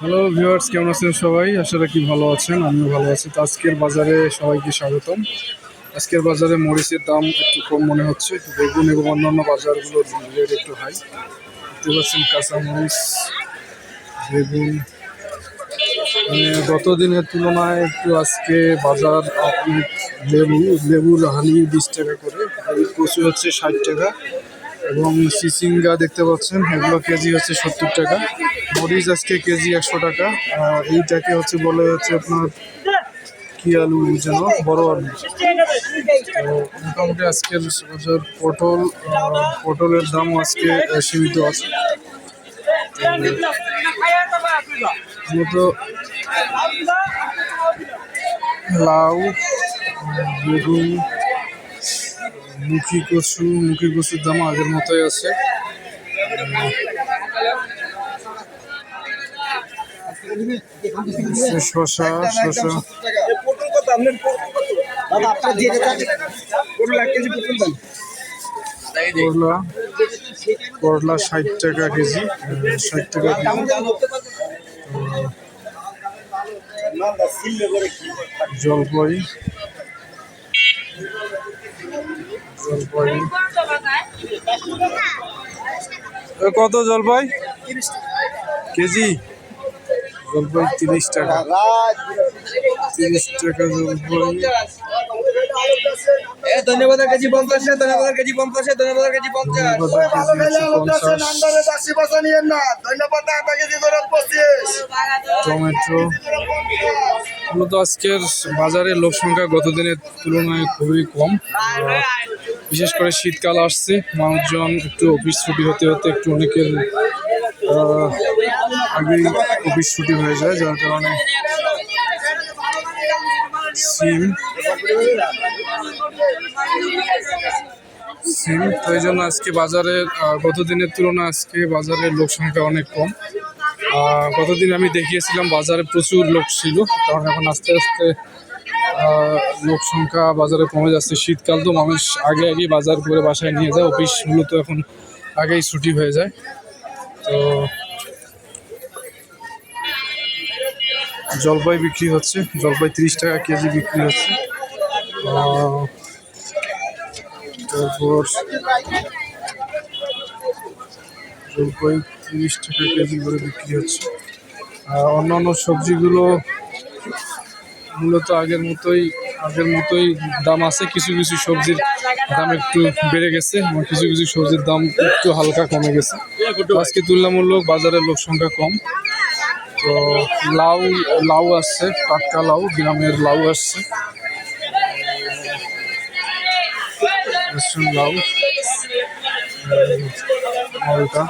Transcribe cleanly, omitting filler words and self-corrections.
Hello viewers, কেমন আছেন সবাই? আশা রাখি ভালো আছেন। আমিও ভালো আছি। তো আজকের বাজারে সবাইকে স্বাগতম। আজকের বাজারে মরিচের দাম একটু কম মনে হচ্ছে। বেগুন এবং অন্যান্য বাজারগুলোর রেট একটু হাই। দেখতে পাচ্ছেন কাঁচা মরিচ, বেগুন গত দিনের তুলনায় একটু আজকে বাজার লেবুর হালি 20 টাকা করে, আর কচু হচ্ছে 60 টাকা, এবং সিসিঙ্গা দেখতে পাচ্ছেন এগুলো কেজি হচ্ছে 70 টাকা। মরিচ আজকে কেজি 100 টাকা। আর এইটাকে বলে হচ্ছে আপনার কি আলু যেন, বড় আলু। তো মোটামুটি আজকের বাজার পটলের দামও আজকে সীমিত আছে। মূলত লাউ, বেগুন, মুখী কচুর দাম আগের মতোই আছে। শশা করলা 60 টাকা কেজি, 60 টাকা জলপাই কত জলপাই কেজি? জলপাই 30 টাকা, 30 টাকা জলপাই। ধন্যবাদ কেজি 50, ধন্যবাদ কেজি 50, ধন্যবাদ কেজি 50। টমেটো। মূলত আজকের বাজারে লোক সংখ্যা গত দিনের তুলনায় খুবই কম। বিশেষ করে শীতকাল আসছে, মানুষজন একটু অফিস ছুটি হতে হতে একটু অনেকের আগেই অফিস ছুটি হয়ে যায়, যার কারণে সিম তো এই জন্য আজকে বাজারের গত দিনের তুলনায় আজকে বাজারের লোক সংখ্যা অনেক কম। গতদিন আমি দেখিয়েছিলাম বাজারে প্রচুর লোক ছিল, কারণ এখন আস্তে আস্তে লোক সংখ্যা বাজারে কমে যাচ্ছে। শীতকাল তো মানুষ আগেই বাজার করে বাসায় নিয়ে যায়, অফিস মূলত এখন আগেই ছুটি হয়ে যায়। তো জলপাই বিক্রি হচ্ছে, জলপাই 30 টাকা কেজি বিক্রি হচ্ছে। তারপর জলপাই 30 টাকা কেজি করে বিক্রি হচ্ছে। অন্যান্য সবজিগুলো মূলত আগের মতোই দাম আছে। কিছু কিছু সবজির দাম একটু বেড়ে গেছে, এবং কিছু কিছু সবজির দাম একটু হালকা কমে গেছে। আজকে তুলনামূলক বাজারের লোক সংখ্যা কম। তো লাউ আসছে, টাটকা লাউ, গ্রামের লাউ আসছে। লাউ মালটা